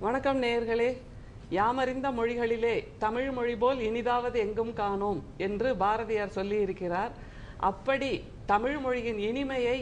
வணக்கம் நேயர்களே. யாமறிந்த மொழிகளிலே தமிழ் மொழி போல் இனிதாவது எங்கும் காணோம் என்று பாரதியார் சொல்லி இருக்கிறார். அப்படி தமிழ் மொழியின் இனிமையை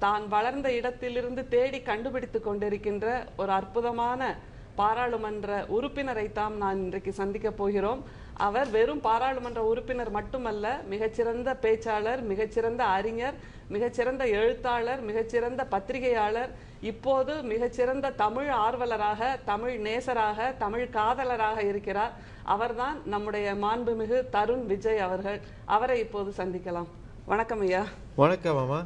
தான் வளர்ந்த இடத்திலிருந்து தேடி கண்டுபிடித்து கொண்டிருக்கின்ற ஒரு அற்புதமான பாராளுமன்ற உறுப்பினரை தாம் நான் இன்றைக்கு சந்திக்க போகிறோம். அவர் வெறும் பாராளுமன்ற உறுப்பினர் மட்டுமல்ல, மிகச்சிறந்த பேச்சாளர், மிகச்சிறந்த அறிஞர், மிகச்சிறந்த எழுத்தாளர், மிகச்சிறந்த பத்திரிகையாளர், இப்போது மிகச்சிறந்த தமிழ் ஆர்வலராக, தமிழ் நேசராக, தமிழ் காதலராக இருக்கிறார். அவர்தான் நம்முடைய மாண்புமிகு தருண் விஜய் அவர்கள். அவரை இப்போது சந்திக்கலாம். வணக்கம் ஐயா. வணக்கம் அம்மா.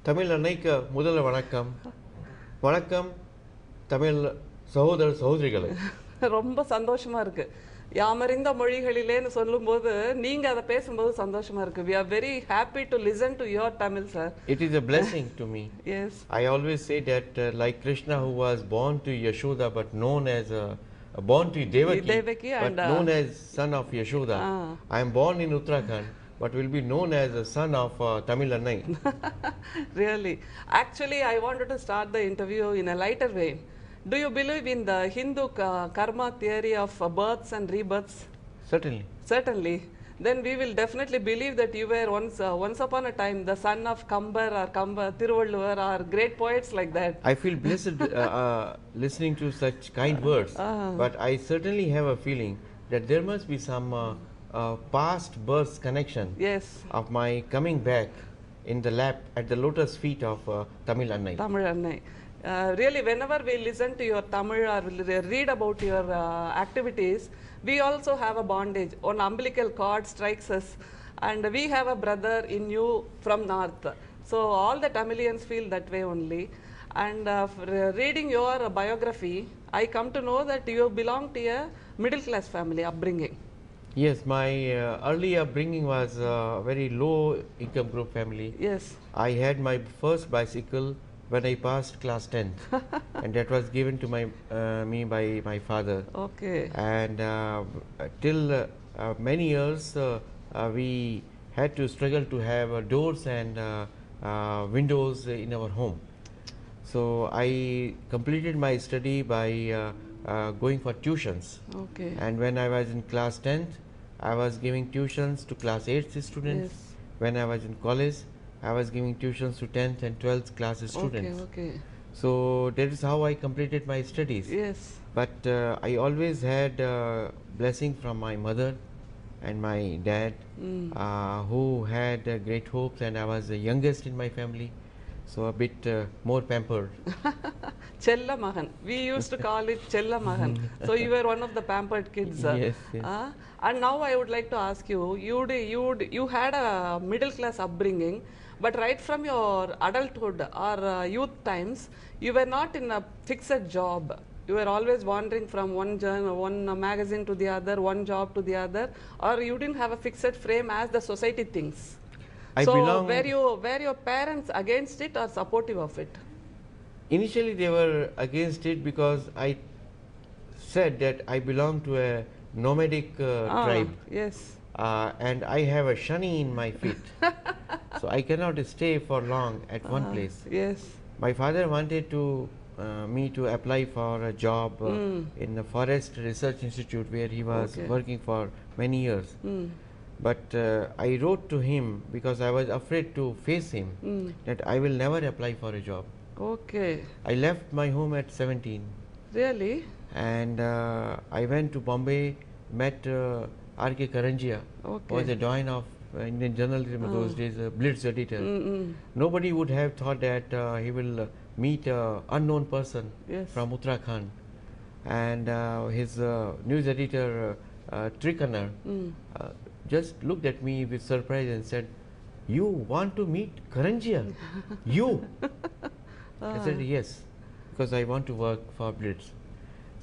தமிழ் அன்னைக்கு முதல்ல வணக்கம். வணக்கம் தமிழ் சகோதர சகோதரிகளே. ரொம்ப சந்தோஷமா இருக்கு. யாமறிந்த மொழிகளிலேன்னு சொல்லும்போது நீங்க அதை பேசும்போது சந்தோஷமா இருக்கு. We are very happy to listen to your Tamil, sir. It is a blessing to me. Yes. I always say that like Krishna, who was born to Yashoda but known as born to Devaki but known as son of Yashoda. I am born in Uttarakhand but will be known as a son of Tamil Annai. Really. Actually, I wanted to start the interview in a lighter way. Do you believe in the Hindu karma theory of births and rebirths? Certainly. Certainly. Then we will definitely believe that you were once upon a time the son of Kambar or Thiruvalluvar or great poets like that. I feel blessed listening to such kind words. But I certainly have a feeling that there must be some past birth connection. Yes. Of my coming back in the lap at the lotus feet of Tamil Annai. Tamil Annai. Really, whenever we listen to your Tamil or read about your activities, we also have a bondage. One umbilical cord strikes us, and we have a brother in you from north. So all the Tamilians feel that way only. And reading your biography, I come to know that you belong to a middle class family upbringing. Yes, my early upbringing was a very low income group family. Yes. I had my first bicycle when I passed class 10th and that was given to me by my father. Okay. And till many years we had to struggle to have doors and windows in our home. So I completed my study by going for tuitions. Okay. And when I was in class 10th, I was giving tuitions to class 8th students. Yes. When I was in college, I was giving tuitions to 10th and 12th class students. Okay, okay. So that is how I completed my studies. Yes. But I always had blessing from my mother and my dad who had great hopes, and I was the youngest in my family. So a bit more pampered. Chella Mahan. We used to call it Chella Mahan. So you were one of the pampered kids. Yes, yes. And now I would like to ask you, you had a middle class upbringing, but right from your adulthood or youth times, you were not in a fixed job. You were always wandering from one magazine to the other, one job to the other, or you didn't have a fixed frame as the society thinks. So were your parents against it or supportive of it? Initially they were against it because I said that I belong to a nomadic tribe. Yes. And I have a shani in my feet. So I cannot stay for long at one place. Yes. My father wanted me to apply for a job in the Forest Research Institute where he was working for many years. But I wrote to him because I was afraid to face him that I will never apply for a job. Okay. I left my home at 17. Really? And I went to Bombay, met R.K. Karanjia, who was a doyen of Indian journalism in those days, a Blitz editor. Nobody would have thought that he will meet an unknown person from Uttarakhand. And his news editor, Trikanar, just looked at me with surprise and said, "You want to meet Karanjia? You?" I said, "Yes, because I want to work for Blitz."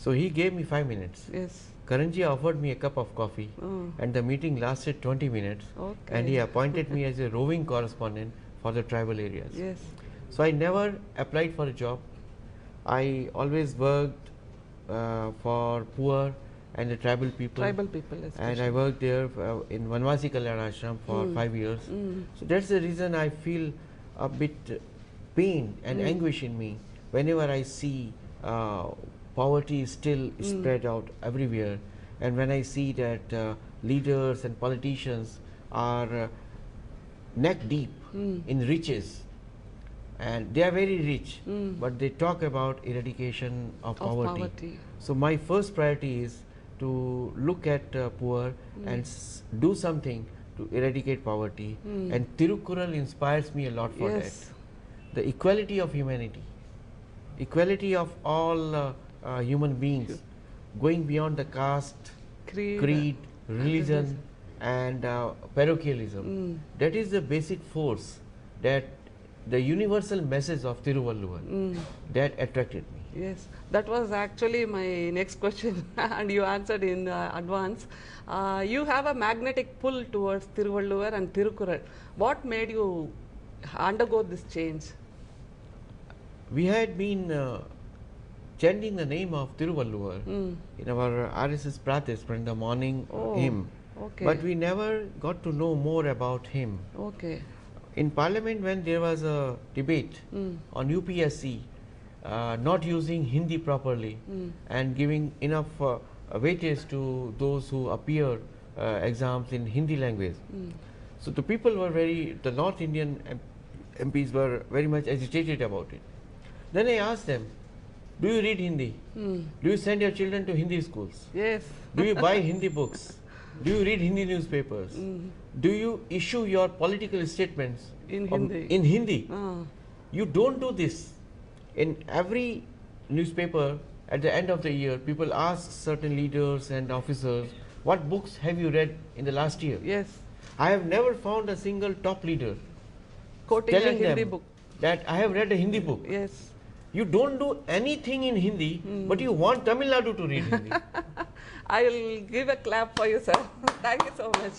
So he gave me 5 minutes. Yes. Karanjia offered me a cup of coffee and the meeting lasted 20 minutes. Okay. And he appointed me as a roving correspondent for the tribal areas. Yes. So I never applied for a job. I always worked for poor and the tribal people. Tribal people especially. And I worked there in Vanvasi Kalyan Ashram for 5 years. So that's the reason I feel a bit pain and anguish in me whenever I see poverty is still spread out everywhere. And when I see that leaders and politicians are neck deep in riches, and they are very rich, but they talk about eradication of poverty. So my first priority is to look at poor and do something to eradicate poverty. And Tirukkural inspires me a lot for that. The equality of humanity, equality of all human beings, going beyond the caste, creed, religion and parochialism. That is the basic force, that the universal message of Tiruvalluvar that attracted me. Yes, that was actually my next question and you answered in advance. You have a magnetic pull towards Tiruvalluvar and Tirukkural. What made you undergo this change? We had been chanting the name of Tiruvalluvar in our RSS Pratis in the morning hymn, but we never got to know more about him. In Parliament, when there was a debate on UPSC not using Hindi properly and giving enough weightage to those who appear exams in Hindi language, so the people were the North Indian MPs were very much agitated about it. Then I asked them, do you read Hindi? Do you send your children to Hindi schools? Yes. Do you buy Hindi books? Do you read Hindi newspapers? Do you issue your political statements in Hindi? In Hindi. You don't do this. In every newspaper, at the end of the year, people ask certain leaders and officers, what books have you read in the last year? Yes. I have never found a single top leader quoting telling a Hindi them book that I have read a Hindi book. Yes. You don't do anything in Hindi, but you want Tamil Nadu to read Hindi. I will give a clap for you, sir. Thank you so much.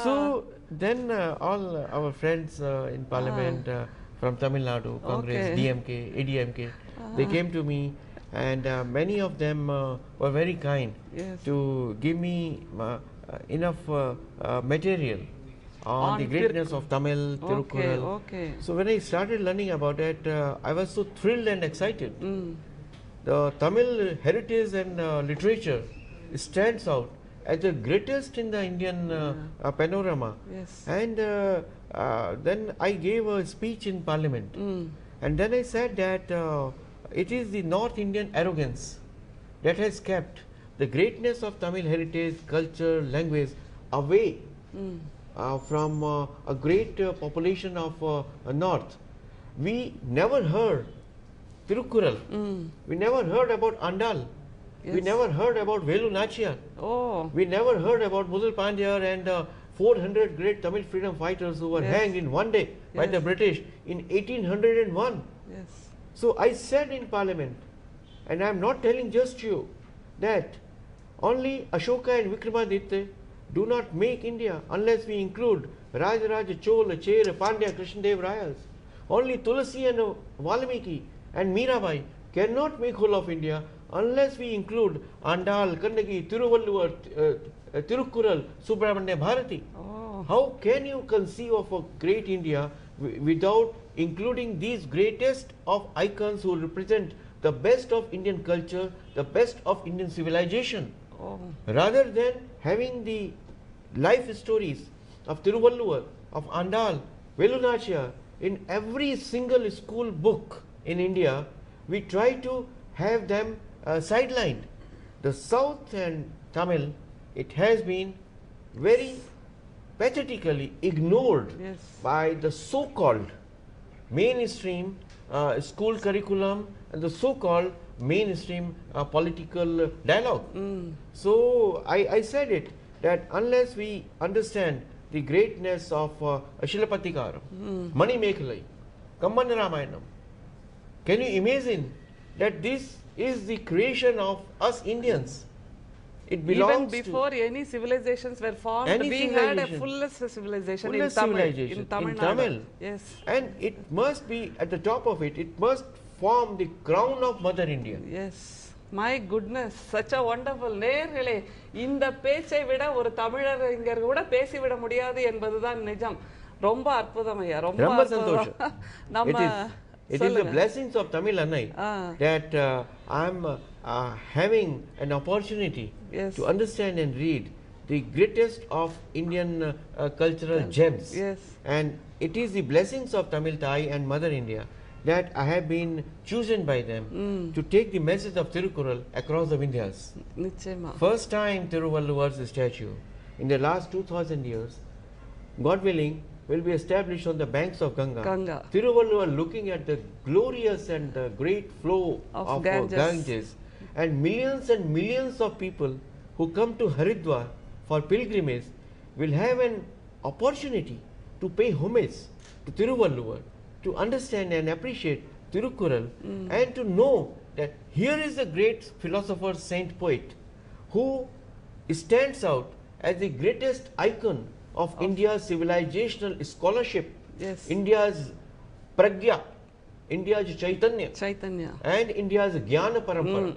So then all our friends in Parliament from Tamil Nadu, Congress, DMK, ADMK, they came to me, and many of them were very kind to give me enough material on the greatness of Tamil, Tirukkural. So when I started learning about it, I was so thrilled and excited. The Tamil heritage and literature stands out as the greatest in the Indian panorama. And then I gave a speech in Parliament, and then I said that it is the North Indian arrogance that has kept the greatness of Tamil heritage, culture, language away from a great population of North. We never heard Tirukkural. We never heard about Andal. We never heard about Velu Nachiyar. We never heard about Mudal Pandya and 400 great Tamil freedom fighters who were hanged in one day by the British in 1801. So I said in Parliament, and I am not telling just you, that only Ashoka and Vikramaditya do not make India unless we include Rajaraja, Chola, Chera, Pandya, Krishnadev Rayas. Only Tulasi and Valmiki and Mirabai cannot make whole of India unless we include Andal, Kannagi, Tiruvalluvar, Tirukkural, Subramanya Bharati. How can you conceive of a great India without including these greatest of icons who represent the best of Indian culture, the best of Indian civilization? Rather than having the life stories of Tiruvalluvar, of Andal, Velu Nachiyar in every single school book in India, we try to have them sidelined. The South and Tamil, it has been very pathetically ignored by the so-called mainstream school curriculum and the so-called mainstream political dialogue. So I said it, that unless we understand the greatness of Shilapatikaram, Mani Mekhalai, Kamban Ramayanam, can you imagine that this is the creation of us Indians? It belongs even before any civilizations were formed, we had a fullest civilization in Tamil. Yes. And it must be at the top of it, it must form the crown of Mother India. Yes. My goodness, such a wonderful. நேயர்களே, இந்த பேச்சை விட ஒரு தமிழர் இங்க கூட பேசி விட முடியாது என்பதுதான் நிஜம். ரொம்ப அற்புதம் ஐயா, ரொம்ப சந்தோஷம். நம்ம It is the சொல்லுங்க. blessings of Tamil Annai Ah, that I am having an opportunity yes. to understand and read the greatest of Indian cultural gems. Yes. And it is the blessings of Tamil Thai and Mother India that I have been chosen by them to take the message of Tirukural across the Vindhyas. நிச்சயமா. First time Tiruvalluvar's statue in the last 2000 years, God willing, will be established on the banks of Ganga. Ganga. Tiruvalluvar looking at the glorious and the great flow Of of Ganges. Ganges, and millions of people who come to Haridwar for pilgrimage will have an opportunity to pay homage to Tiruvalluvar, to understand and appreciate Tirukural, and to know that here is a great philosopher, saint, poet who stands out as the greatest icon of India's civilizational scholarship, Yes. India's pragya, India's chaitanya, Chaitanya. and India's jnana parampara.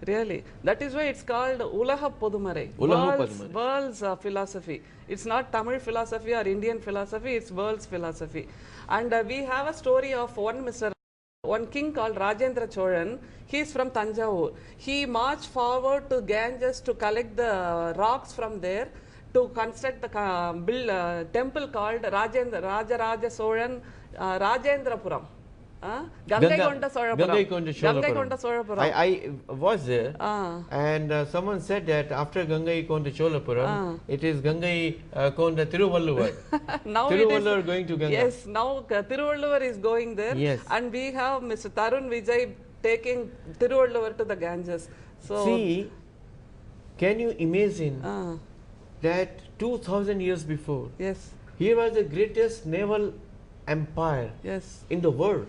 Really, that is why it's called Ulaha Podumare. Ulaha Podumare. World's philosophy. It's not Tamil philosophy or Indian philosophy, it's world's philosophy. And we have a story of one king called Rajendra Cholan. He is from Tanjavur. He marched forward to Ganges to collect the rocks from there to construct the temple called Rajaraja Solan Rajendrapuram. Gangaikonda Solapuram. I was there, and someone said that after Gangaikonda Cholapuram, it is Gangaikonda Tiruvalluvar. Now Tiruvalluvar going to Ganga. Yes, now Tiruvalluvar is going there, Yes. and we have Mr. Tarun Vijay taking Tiruvalluvar to the Ganges. So, See, can you imagine ah, that 2000 years before, yes, here was the greatest naval empire yes, in the world.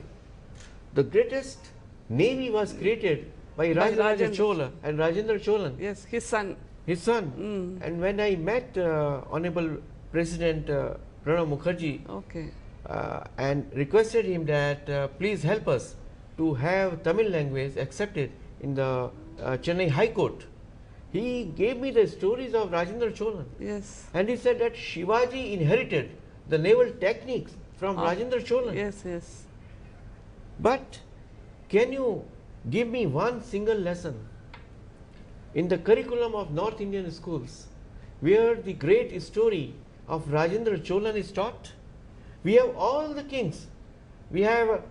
The greatest navy was created by Rajendra Rajendra. Chola and Rajendra Cholan, yes, his son. his son. And when I met Honorable President Pranab Mukherjee Okay, and requested him that please help us to have Tamil language accepted in the Chennai High Court, he gave me the stories of Rajendra Cholan, yes, and he said that Shivaji inherited the naval techniques from Rajendra Cholan. yes, yes. But can you give me one single lesson in the curriculum of North Indian schools where the great story of Rajendra Cholan is taught? We have all the kings. We have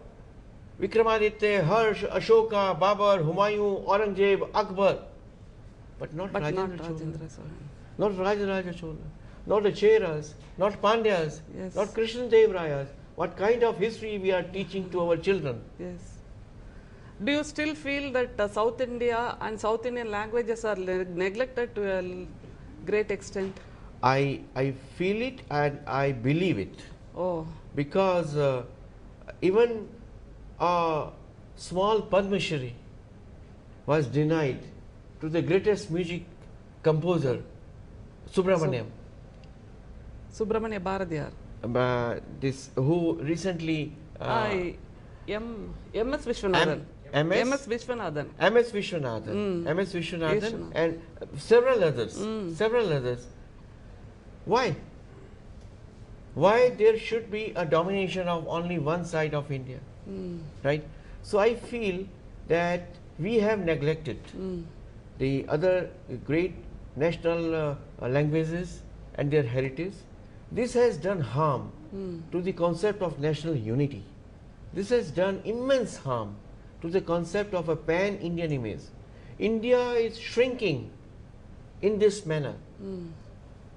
Vikramaditya, Harsh, Ashoka, Babur, Humayun, Aurangzeb, Akbar. But not But not Rajendra Cholan. Rajendra Solan. Not Rajaraja Chola. Not the Cheras, not Pandyas, Yes. not Krishna Dev Rayas. What kind of history we are teaching to our children? Yes. Do you still feel that South India and South Indian languages are neglected to a great extent? I feel it and I believe it, Oh, because even a small Padma Shri was denied to the greatest music composer, Subramaniam, Subramania Bharadiyar. this who recently M.S. Vishwanathan. MS? M.S. Vishwanathan. MS Vishwanathan, MS Vishwanathan, Vishwanathan. and several others, several others. Why? Why there should be a domination of only one side of India, right? So I feel that we have neglected the other great national languages and their heritage. This has done harm to the concept of national unity. This has done immense harm to the concept of a pan-Indian image. India is shrinking in this manner,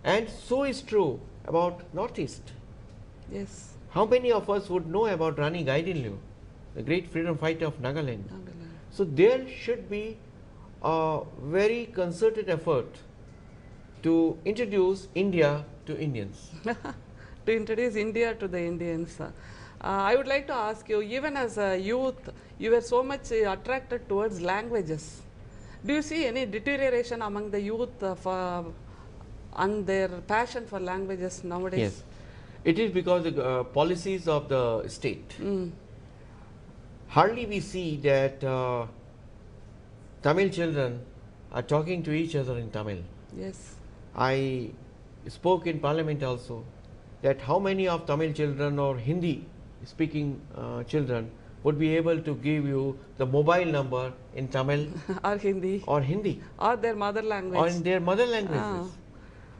and so is true about Northeast. Yes. How many of us would know about Rani Gaidinliu, the great freedom fighter of Nagaland? Nagaland. So there should be a very concerted effort to introduce India to Indians. To introduce India to the Indians. I would like to ask you, even as a youth, you were so much attracted towards languages. Do you see any deterioration among the youth and their passion for languages nowadays? Yes, it is because the policies of the state. Hardly we see that Tamil children are talking to each other in Tamil. Yes. I spoke in parliament also that how many of Tamil children or Hindi speaking children would be able to give you the mobile number in Tamil or Hindi or their mother language or in their mother languages.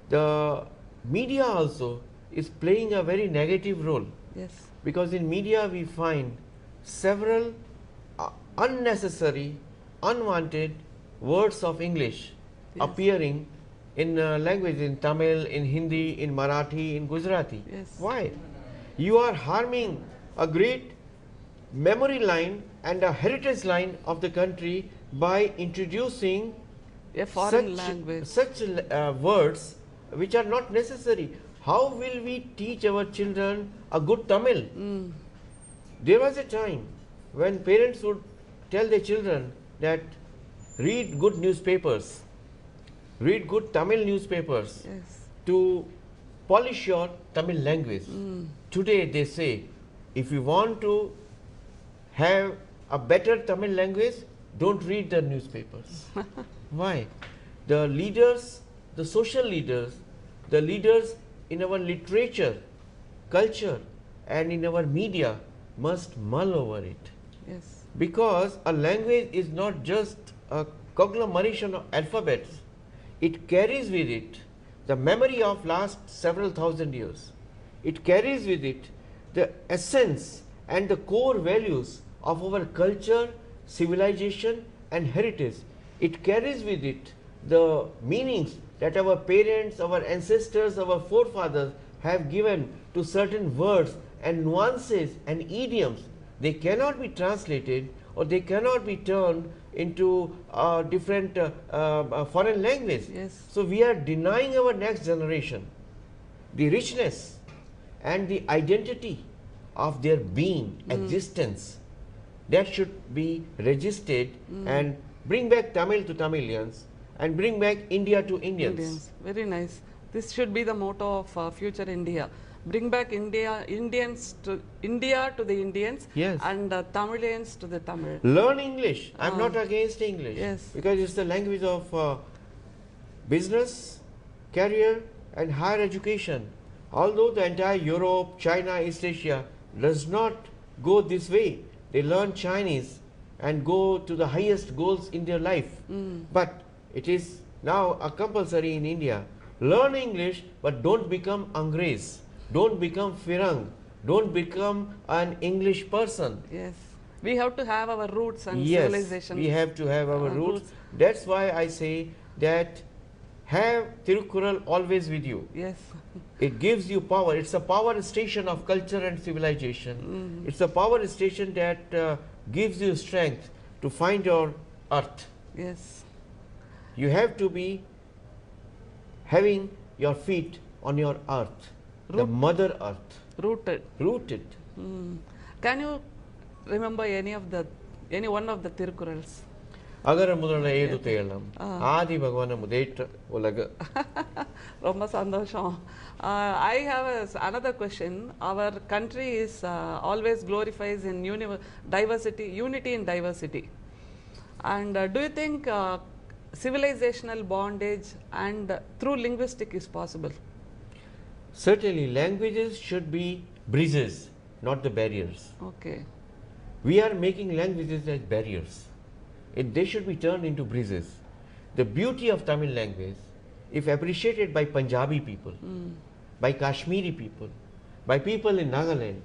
The media also is playing a very negative role. Yes. Because in media we find several unnecessary, unwanted words of English appearing in language, in Tamil, in Hindi, in Marathi, in Gujarati. Yes. Why? You are harming a great memory line and a heritage line of the country by introducing a foreign language. Such words which are not necessary. How will we teach our children a good Tamil? There was a time when parents would tell their children that read good newspapers, read good Tamil newspapers to polish your Tamil language. Today they say, if you want to have a better Tamil language, don't read the newspapers. Why? The leaders, the social leaders, the leaders in our literature, culture and in our media must mull over it. Yes. Because a language is not just a conglomeration of alphabets. It carries with it the memory of last several thousand years. It carries with it the essence and the core values of our culture, civilization and heritage. It carries with it the meanings that our parents, our ancestors, our forefathers have given to certain words and nuances and idioms. They cannot be translated or they cannot be turned into different foreign language. Yes. So we are denying our next generation the richness and the identity of their being, existence. That should be registered and bring back Tamil to Tamilians and bring back India to Indians. Very nice. This should be the motto of future India. Bring back Indians to India to the Indians, and Tamilians to the Tamil. Learn English. I'm not against English. Yes. Because it's the language of business, career and higher education. Although the entire Europe, China, East Asia does not go this way. They learn Chinese and go to the highest goals in their life. But it is now a compulsory in India. Learn English, but don't become Angrez. Don't become Firang. Don't become an English person. Yes. We have to have our roots and civilization. We have to have our roots. That's why I say that have Tirukkural always with you. Yes. It gives you power. It's a power station of culture and civilization. It's a power station that gives you strength to find your earth. Yes. You have to be having your feet on your earth, the mother earth. Rooted. Rooted. Can you remember any one of the Tirukkurals? Agara mudala edu theyalam. Adi Bhagavana mudeta ulaga. Romba sandosham. I have another question. Our country is always glorifies in diversity, unity in diversity. And do you think civilizational bondage and through linguistic is possible? Certainly, languages should be bridges, not the barriers. Okay. We are making languages as barriers. They should be turned into bridges. The beauty of Tamil language, if appreciated by Punjabi people, by Kashmiri people, by people in Nagaland,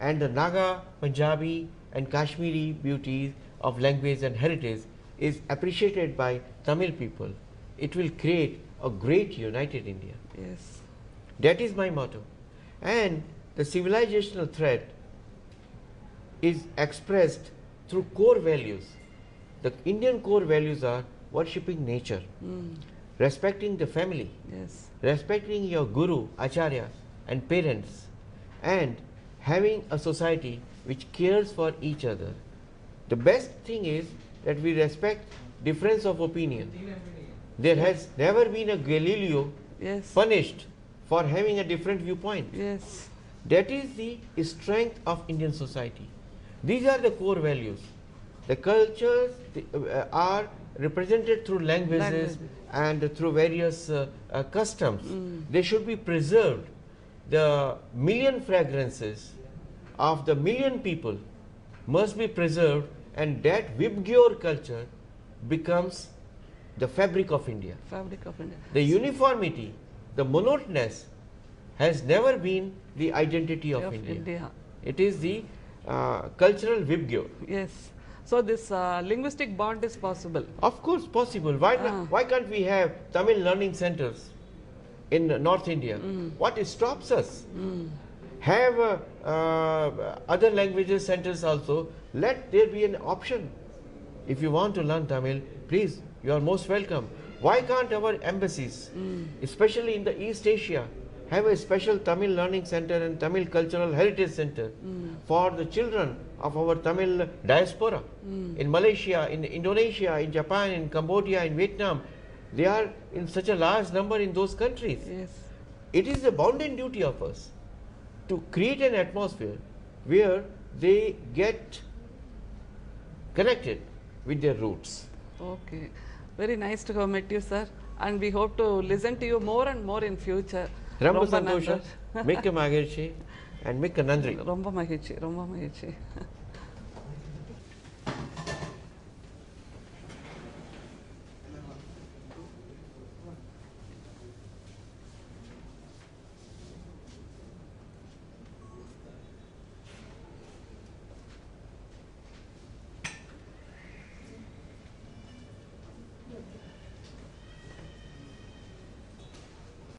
and the Naga, Punjabi and Kashmiri beauties of language and heritage is appreciated by Tamil people, it will create a great united India. Yes. That is my motto. And the civilizational thread is expressed through core values. The Indian core values are worshipping nature, respecting the family, respecting your guru, acharyas and parents, and having a society which cares for each other. The best thing is that we respect difference of opinion. There has never been a Galileo punished for having a different viewpoint. Yes. That is the strength of Indian society. These are the core values. The cultures are represented through languages and through various customs. They should be preserved. The million fragrances of the million people must be preserved, and that Vibgyor culture becomes the fabric of India. Fabric of India. The uniformity, the monotonous has never been the identity of India. It is the cultural Vibgyor. Yes. So this linguistic bond is possible. Of course possible. Why can't we have Tamil learning centers in North India? What stops us? Have other languages centers also. Let there be an option. If you want to learn Tamil, please, you are most welcome. Why can't our embassies, especially in the East Asia, have a special Tamil learning center and Tamil cultural heritage center for the children of our Tamil diaspora? In Malaysia, in Indonesia, in Japan, in Cambodia, in Vietnam, they are in such a large number in those countries. Yes. It is the bounden duty of us to create an atmosphere where they get connected with their roots. Okay. Very nice to have met you, sir. And we hope to listen to you more and more in future. Romba Santosha, Mikka Magirchi, and Mikka Nandri. Romba Mahichi.